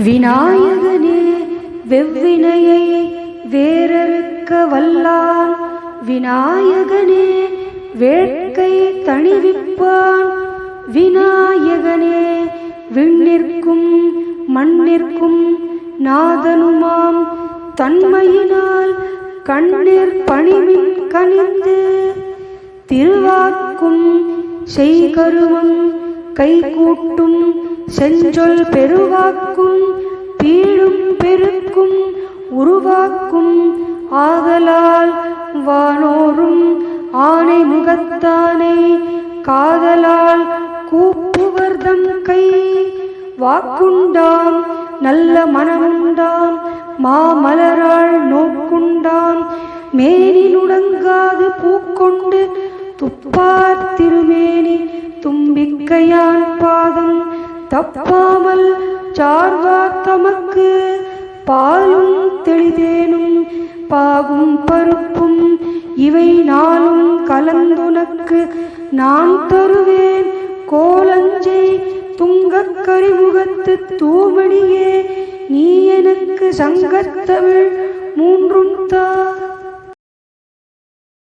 விநாயகனே வெவ்வினையை வேறறுக்க வல்லான், விநாயகனே வேட்கை தணிவிப்பான், விநாயகனே விண்ணிற்கும் மண்ணிற்கும் நாதனுமாம் தன்மையினால் கண்ணீர் பணிமின் கனிந்து, திருவாக்கும் செய்கருமம் கைகூட்டும் செஞ்சொல் பெருவாக்கும் பீடும் பெருக்கும் உருவாக்கும் ஆதலால், வானோரும் ஆனை முகத்தானை காதலால் கூப்புவர்தம் கை, வாக்குண்டாம் நல்ல மனமுண்டாம் மாமலராள் நோக்குண்டாம், மேனிலுடங்காது பூக்கொண்டு துப்பார் திருமேனி தும்பிக்கையான் பாதம் தப்பாமல் சார்வார் தமக்கு, பாலும் தெளிதேனும் பாகும் பருப்பும் இவை நாளும் கலந்துனக்கு நான் தருவேன், கோலஞ்சை துங்கக் கரிமுகத்து தூமணியே நீ எனக்கு சங்கத்தமிழ் மூன்றும் தா.